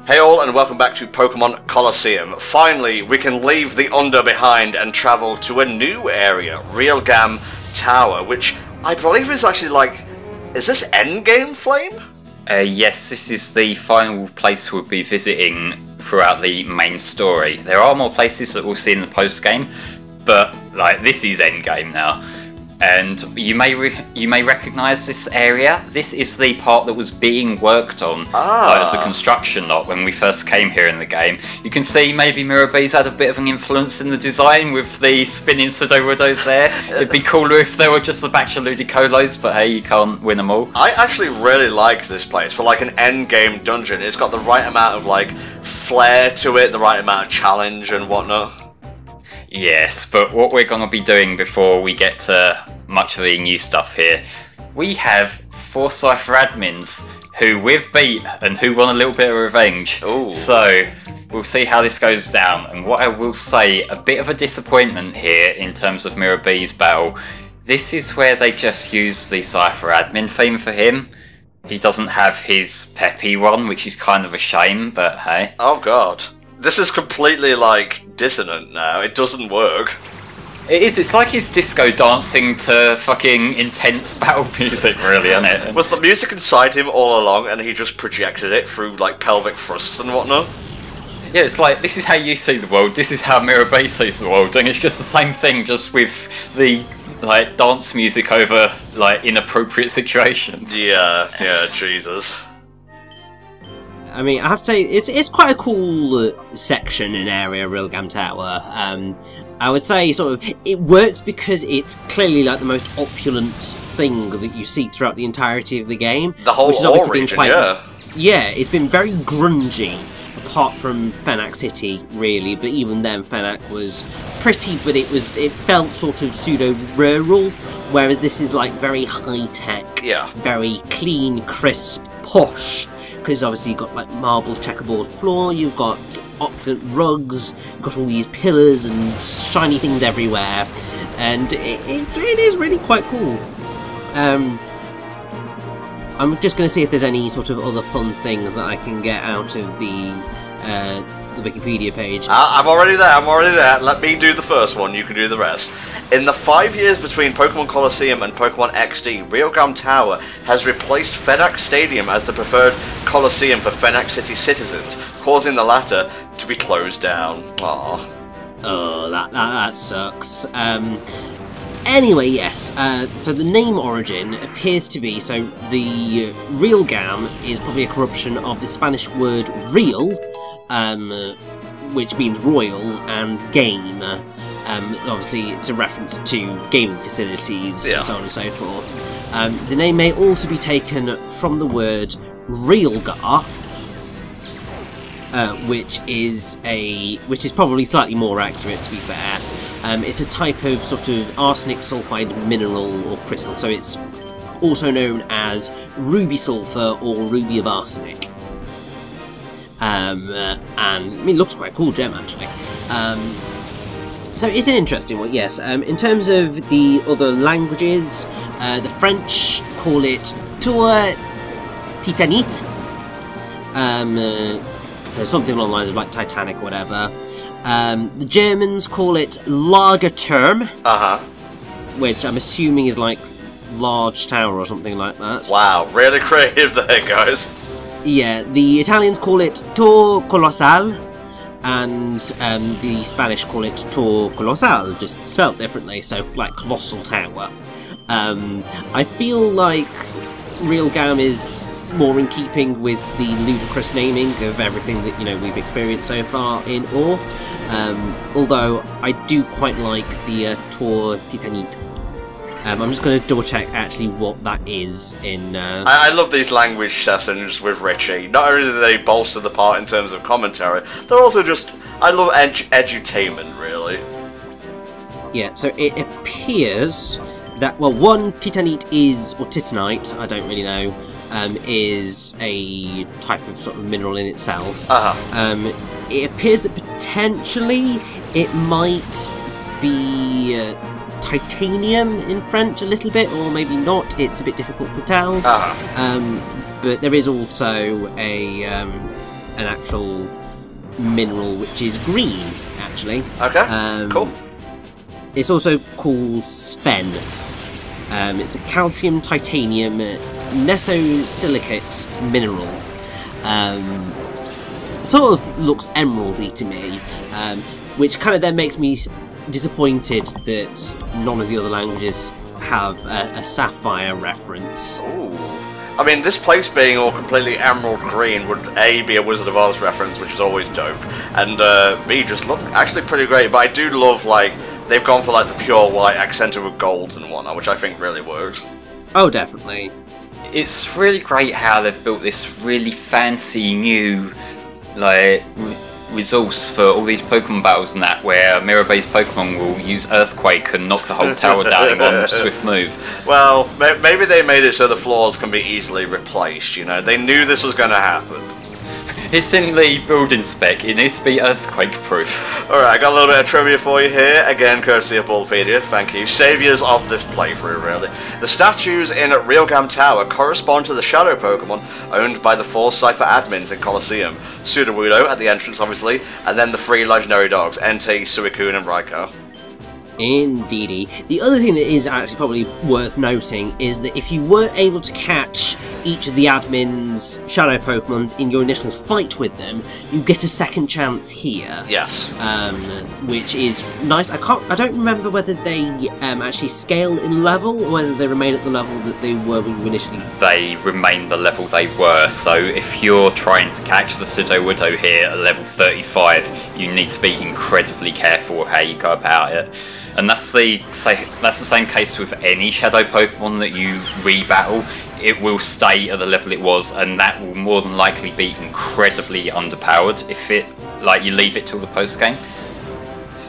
Hey all, and welcome back to Pokémon Colosseum. Finally, we can leave the Under behind and travel to a new area, Realgam Tower, which I believe is actually like... Is this Endgame Flame? Yes, this is the final place we'll be visiting throughout the main story. There are more places that we'll see in the post-game, but like this is Endgame now. And you may recognise this area. This is the part that was being worked on as a construction lot when we first came here in the game. You can see maybe Miror B's had a bit of an influence in the design with the spinning Sudowoodos there. It'd be cooler if there were just a batch of Ludicolo's, but hey, you can't win them all. I actually really like this place for like an endgame dungeon. It's got the right amount of like flair to it, the right amount of challenge and whatnot. Yes, but what we're going to be doing before we get to much of the new stuff here, we have 4 Cipher admins who we've beat and who want a little bit of revenge. Ooh. So we'll see how this goes down. And what I will say, a bit of a disappointment here in terms of Miror B's battle. This is where they just use the Cipher admin theme for him. He doesn't have his peppy one, which is kind of a shame, but hey. Oh god. This is completely, like, dissonant now. It doesn't work. It is, it's like he's disco dancing to fucking intense battle music, really, isn't it? Was the music inside him all along and he just projected it through, like, pelvic thrusts and whatnot? Yeah, it's like, this is how you see the world, this is how Miror B sees the world, and it's just the same thing, just with the, like, dance music over, like, inappropriate situations. Yeah, Jesus. I mean, I have to say, it's quite a cool section and area, Realgam Tower. I would say, sort of, it works because it's clearly like the most opulent thing that you see throughout the entirety of the game. The whole ore region, yeah. Yeah, it's been very grungy, apart from Fenac City, really. But even then, Fenac was pretty, but it felt sort of pseudo-rural, whereas this is like very high-tech, very clean, crisp, posh. Because obviously you've got like marble checkerboard floor, you've got opulent rugs, you've got all these pillars and shiny things everywhere, and it is really quite cool. I'm just going to see if there's any sort of other fun things that I can get out of the Wikipedia page. I'm already there, Let me do the first one, you can do the rest. In the 5 years between Pokémon Colosseum and Pokémon XD, Realgam Tower has replaced Fenac Stadium as the preferred Colosseum for Fenac City citizens, causing the latter to be closed down. Aww. Oh, that sucks. Anyway, yes, so the name origin appears to be, so the Realgam is probably a corruption of the Spanish word real, which means royal, and game. Obviously, it's a reference to gaming facilities and so on and so forth. The name may also be taken from the word Realgar, which is probably slightly more accurate, to be fair. It's a type of sort of arsenic sulfide mineral or crystal, so it's also known as ruby sulfur or ruby of arsenic. And I mean, it looks quite a cool gem, actually. So it's an interesting one, yes. In terms of the other languages, the French call it Tour Titanite. So something along the lines of like Titanic or whatever. The Germans call it Lagerturm. Which I'm assuming is like large tower or something like that. Wow, really creative there, guys. Yeah, the Italians call it Tor Colossal. And the Spanish call it Tor Colossal, just spelt differently, so like Colossal Tower. I feel like Realgam is more in keeping with the ludicrous naming of everything that we've experienced so far in Ore. Although I do quite like the Tor Titanite. I'm just going to double check actually what that is in... I love these language sessions with Richie. Not only do they bolster the part in terms of commentary, they're also just... I love edutainment, really. Yeah, so it appears that, well, one, Titanite is, or Titanite, I don't really know, is a type of sort of mineral in itself. It appears that potentially it might be... titanium in French a little bit, or maybe not. It's a bit difficult to tell. But there is also a an actual mineral which is green, actually. Okay, cool. It's also called Sven. It's a calcium titanium nesosilicate mineral. Sort of looks emeraldy to me, which kind of then makes me disappointed that none of the other languages have a sapphire reference. Ooh. I mean, this place being all completely emerald green would A, be a Wizard of Oz reference, which is always dope, and B, just look actually pretty great, but I do love, like, they've gone for, like, the pure white accented with golds and whatnot, which I think really works. Oh, definitely. It's really great how they've built this really fancy new, like, resource for all these Pokemon battles and that, where Miror B's Pokemon will use Earthquake and knock the whole tower down in one swift move. Well, maybe they made it so the floors can be easily replaced, you know? They knew this was going to happen. It's in the building spec, it needs to be earthquake proof. Alright, I got a little bit of trivia for you here, again courtesy of Bulbapedia, thank you. Saviours of this playthrough, really. The statues in Realgam Tower correspond to the Shadow Pokemon owned by the 4 Cipher admins in Colosseum. Sudowoodo at the entrance, obviously, and then the 3 legendary dogs, Entei, Suicune and Raikou. Indeedy. The other thing that is actually probably worth noting is that if you weren't able to catch each of the admins' shadow Pokemons in your initial fight with them, you get a second chance here. Yes. Which is nice. I don't remember whether they actually scale in level or whether they remain at the level that they were when you initially. They remain the level they were. So if you're trying to catch the Sudowoodo here at level 35, you need to be incredibly careful with how you go about it. And that's the same case with any Shadow Pokemon that you re-battle. It will stay at the level it was, and that will more than likely be incredibly underpowered if you leave it till the post game.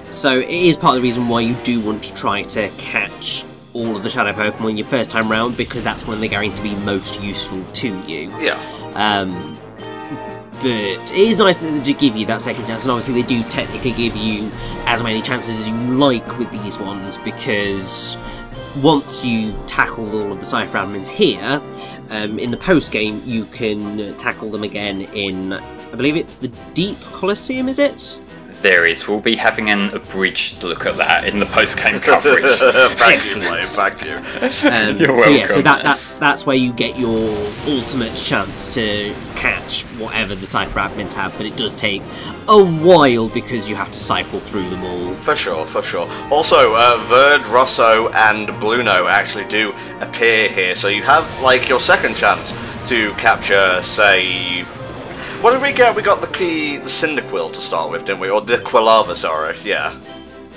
So it is part of the reason why you do want to try to catch all of the Shadow Pokemon your first time round, because that's when they're going to be most useful to you. Yeah. But it is nice that they do give you that second chance, and obviously they do technically give you as many chances as you like with these ones, because once you've tackled all of the Cipher admins here, in the post-game you can tackle them again in, I believe it's the Deep Colosseum, is it? There is. We'll be having an abridged look at that in the post-game coverage. Thank you, mate. Thank you. You're welcome. So yeah, so that's where you get your ultimate chance to catch whatever the Cipher admins have, but it does take a while because you have to cycle through them all. For sure, for sure. Also, Verd, Rosso, and Bluno actually do appear here, so you have, like, your second chance to capture, say... What did we get? We got the Cyndaquil to start with, didn't we? Or the Quilava, sorry, yeah.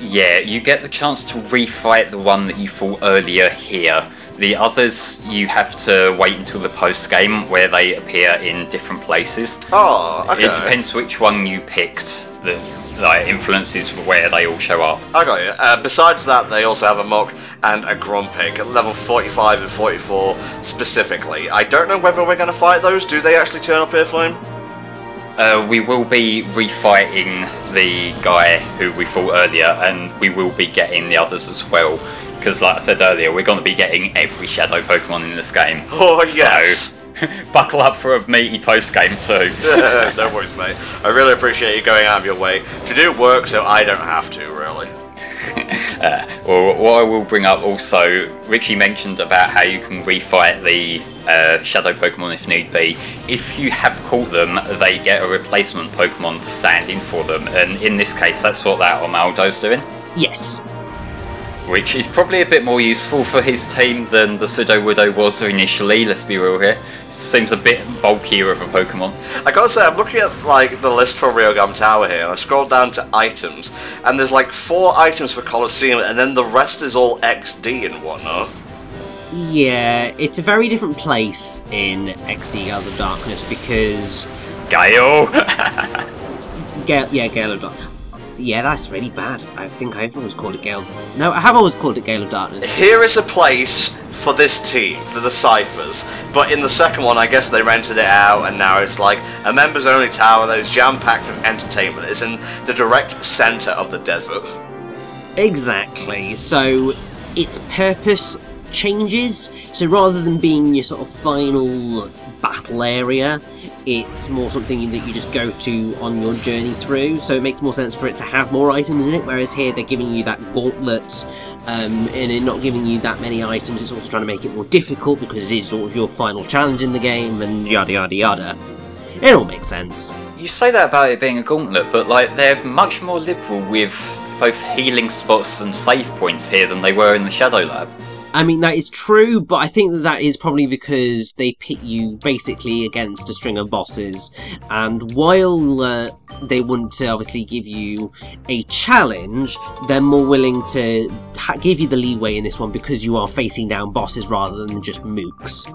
Yeah, you get the chance to refight the one that you fought earlier here. The others, you have to wait until the post-game, where they appear in different places. Oh, okay. It depends which one you picked that influences where they all show up. I got you. Besides that, they also have a Muk and a Grumpig at level 45 and 44 specifically. I don't know whether we're going to fight those. Do they actually turn up here, Flame? We will be refighting the guy who we fought earlier, and we will be getting the others as well. Because, like I said earlier, we're going to be getting every Shadow Pokemon in this game. Oh, yes! So, buckle up for a meaty post-game too. No worries, mate. I really appreciate you going out of your way to do work so I don't have to, really. Well, what I will bring up also, Richie mentioned about how you can refight the Shadow Pokemon if need be. If you have caught them, they get a replacement Pokemon to stand in for them, and in this case that's what that Omaldo's doing. Yes. Which is probably a bit more useful for his team than the Sudowoodo was initially, let's be real here. Seems a bit bulkier of a Pokemon. I gotta say, I'm looking at like the list for Realgam Tower here, and I scrolled down to items, and there's like 4 items for Colosseum, and then the rest is all XD and whatnot. Yeah, it's a very different place in XD Gales of Darkness, because... Gale! Gale of Darkness. Yeah, that's really bad. I think I've always called it Gale. No, I have always called it Gale of Darkness. Here is a place for this team, for the Ciphers, but in the second one I guess they rented it out, and now it's like a members only tower that is jam-packed with entertainment. It's in the direct centre of the desert. Exactly, so its purpose changes, so rather than being your sort of final battle area. It's more something that you just go to on your journey through, so it makes more sense for it to have more items in it, whereas here they're giving you that gauntlet, and in not giving you that many items, it's also trying to make it more difficult because it is sort of your final challenge in the game, and yada yada yada. It all makes sense. You say that about it being a gauntlet, but like they're much more liberal with both healing spots and save points here than they were in the Shadow Lab. I mean, that is true, but I think that that is probably because they pit you basically against a string of bosses, and while they want to obviously give you a challenge, they're more willing to give you the leeway in this one because you are facing down bosses rather than just mooks.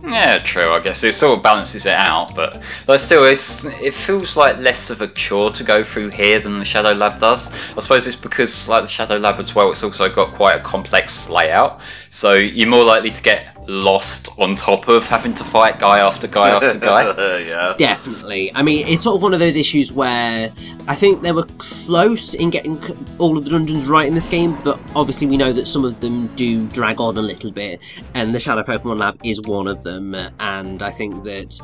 Yeah, true, I guess. It sort of balances it out, but still, it feels like less of a chore to go through here than the Shadow Lab does. I suppose it's because, like the Shadow Lab as well, it's also got quite a complex layout, so you're more likely to get lost on top of having to fight guy after guy after guy. Yeah. Definitely. I mean, it's sort of one of those issues where I think they were close in getting all of the dungeons right in this game, but obviously we know that some of them do drag on a little bit, and the Shadow Pokemon Lab is one of them, and I think that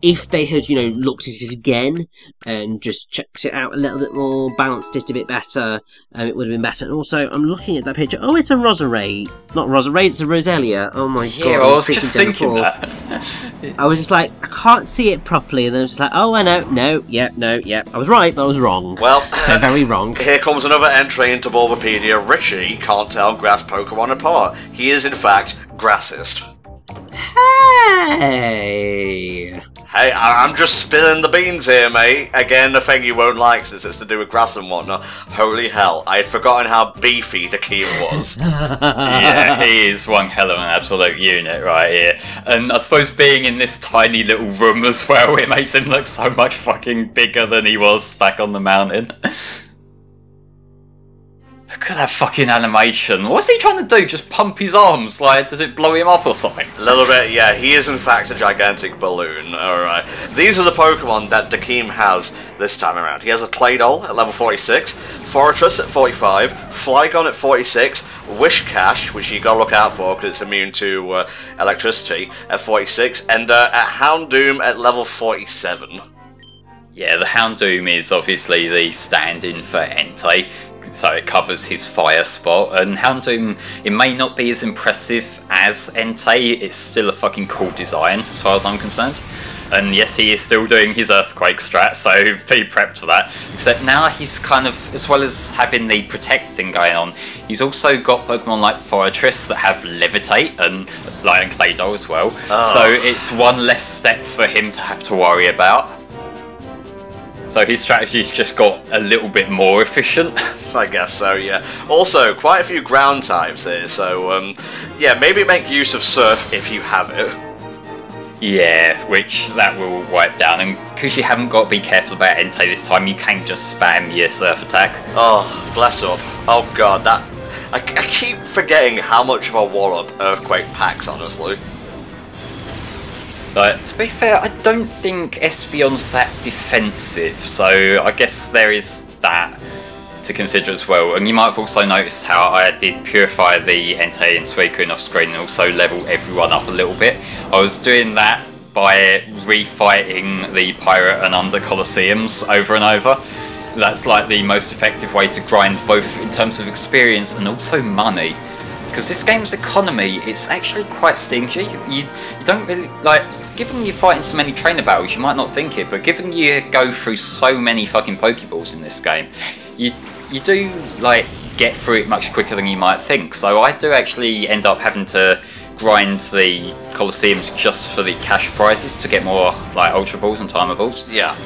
if they had, looked at it again and just checked it out a little bit more, balanced it a bit better, it would have been better. And also, I'm looking at that picture. Oh, it's a Roserade. Not Roserade, it's a Roselia. Oh my god. Yeah, I was just thinking that. I was just like, I can't see it properly. And then I was just like, oh, I know. No, yeah. I was right, but I was wrong. Well, so very wrong. Here comes another entry into Bulbapedia. Richie can't tell grass Pokemon apart. He is, in fact, grassist. Hey, I'm just spilling the beans here, mate. Again, a thing you won't like since it's to do with grass and whatnot. Holy hell, I had forgotten how beefy Dakim was. Yeah, he is one hell of an absolute unit right here. And I suppose being in this tiny little room as well, it makes him look so much fucking bigger than he was back on the mountain. Look at that fucking animation. What's he trying to do? Just pump his arms? Like, does it blow him up or something? A little bit, yeah. He is in fact a gigantic balloon. Alright. These are the Pokemon that Dakim has this time around. He has a Claydol at level 46, Fortress at 45, Flygon at 46, Wishcash, which you gotta look out for because it's immune to electricity, at 46, and at Houndoom at level 47. Yeah, the Houndoom is obviously the stand-in for Entei, so it covers his fire spot, and Houndoom, it may not be as impressive as Entei, it's still a fucking cool design as far as I'm concerned. And yes, he is still doing his Earthquake strat, so be prepped for that. Except now he's kind of, as well as having the Protect thing going on, he's also got Pokemon like Fortress that have Levitate, and Claydol as well. Oh. So it's one less step for him to have to worry about. So his strategy's just got a little bit more efficient. I guess so, yeah. Also, quite a few ground types here, so yeah, maybe make use of Surf if you have it. Yeah, which that will wipe down, and because you haven't got to be careful about Entei this time, you can just spam your Surf attack. Oh, bless up. Oh god, that... I keep forgetting how much of a wallop Earthquake packs, honestly. To be fair, I don't think Espeon's that defensive, so I guess there is that to consider as well. And you might have also noticed how I did purify the Entei and Suicune off screen and also level everyone up a little bit. I was doing that by refighting the Pirate and Under Colosseums over and over. That's like the most effective way to grind both in terms of experience and also money. Because this game's economy, it's actually quite stingy. You don't really, given you're fighting so many trainer battles, you might not think it, but given you go through so many fucking Pokeballs in this game, you do, get through it much quicker than you might think. So I do actually end up having to grind the Colosseums just for the cash prizes to get more, Ultra Balls and Timer Balls. Yeah.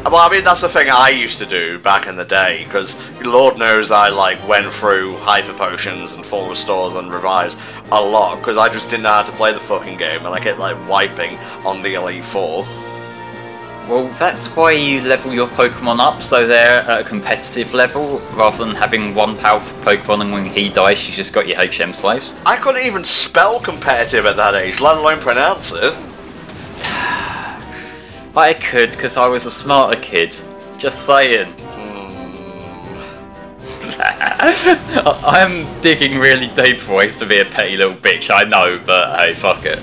Well, I mean, that's the thing I used to do back in the day, because Lord knows I, went through Hyper Potions and Full Restores and Revives a lot, because I just didn't know how to play the fucking game, and I kept, wiping on the Elite Four. Well, that's why you level your Pokemon up, so they're at a competitive level, rather than having one powerful Pokemon and when he dies, you just got your HM slaves. I couldn't even spell competitive at that age, let alone pronounce it. I could, because I was a smarter kid. Just saying. I'm digging really deep for ways to be a petty little bitch, I know, but hey, fuck it.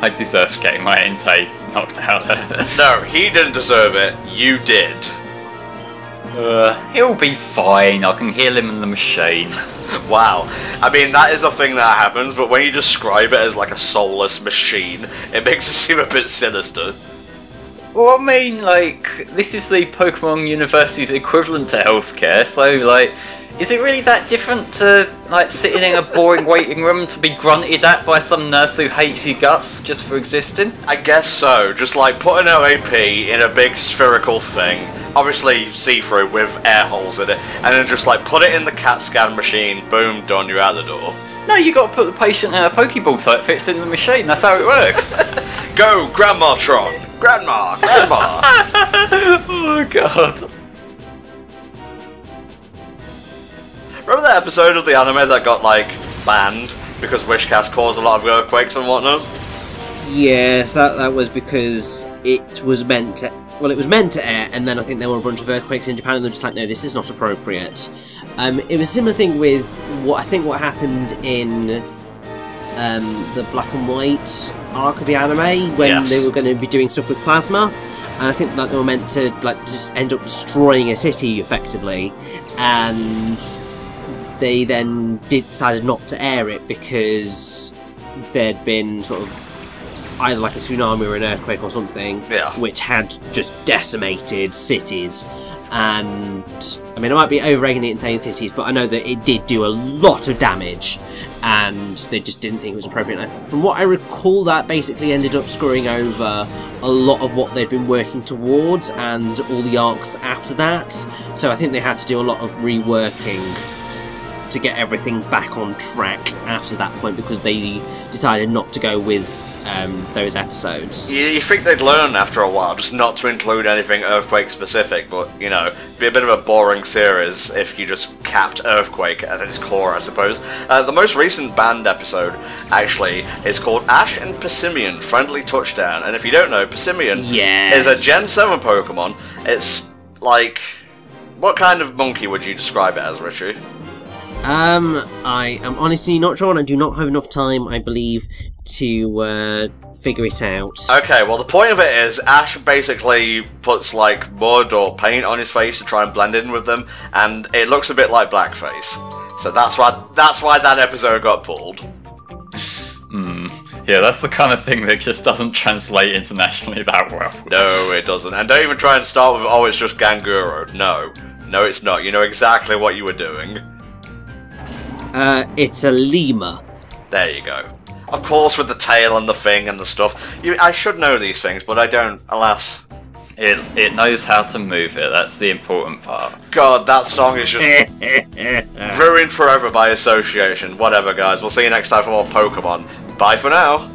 I deserve getting my intake knocked out. No, he didn't deserve it, you did. He'll be fine, I can heal him in the machine. Wow. I mean, that is a thing that happens, but when you describe it as like a soulless machine, it makes it seem a bit sinister. Well, I mean, like, this is the Pokemon University's equivalent to healthcare, so, like, is it really that different to, like, sitting in a boring waiting room to be grunted at by some nurse who hates your guts just for existing? I guess so. Just like put an OAP in a big spherical thing, obviously see-through with air holes in it, and then just like put it in the CAT scan machine, boom, done, you're out the door. No, you gotta put the patient in a Pokeball so it fits in the machine, that's how it works. Go, Grandma Tron! Grandma! Grandma! Oh god. Remember that episode of the anime that got, like, banned because Wishcast caused a lot of earthquakes and whatnot? Yes, that was because it was meant to... Well, it was meant to air, and then I think there were a bunch of earthquakes in Japan, and they're just like, no, this is not appropriate. It was a similar thing with what happened in the black and white arc of the anime, when they were going to be doing stuff with plasma, and I think that they were meant to like just end up destroying a city effectively, and they then decided not to air it because there'd been sort of either like a tsunami or an earthquake or something, which had just decimated cities. And I mean, I might be over-egging it and saying cities, but I know that it did do a lot of damage, and they just didn't think it was appropriate. And from what I recall, that basically ended up screwing over a lot of what they'd been working towards and all the arcs after that. So I think they had to do a lot of reworking to get everything back on track after that point, because they decided not to go with those episodes. You think they'd learn after a while just not to include anything earthquake specific, but you know, it'd be a bit of a boring series if you just capped earthquake at its core, I suppose. The most recent banned episode actually is called Ash and Persimmon Friendly Touchdown, and if you don't know, Persimmon is a Gen 7 Pokemon. It's like, what kind of monkey would you describe it as, Richie? I am honestly not sure, and I do not have enough time, I believe, to figure it out. Okay, well the point of it is Ash basically puts like mud or paint on his face to try and blend in with them, and it looks a bit like blackface. So that's why that episode got pulled. Yeah, that's the kind of thing that just doesn't translate internationally that well. No, it doesn't. And don't even try and start with, oh, it's just Ganguro. No, it's not. You know exactly what you were doing. It's a lemur. There you go. Of course, with the tail and the thing and the stuff. I should know these things, but I don't, alas. It knows how to move it, that's the important part. God, that song is just ruined forever by association. Whatever, guys. We'll see you next time for more Pokemon. Bye for now.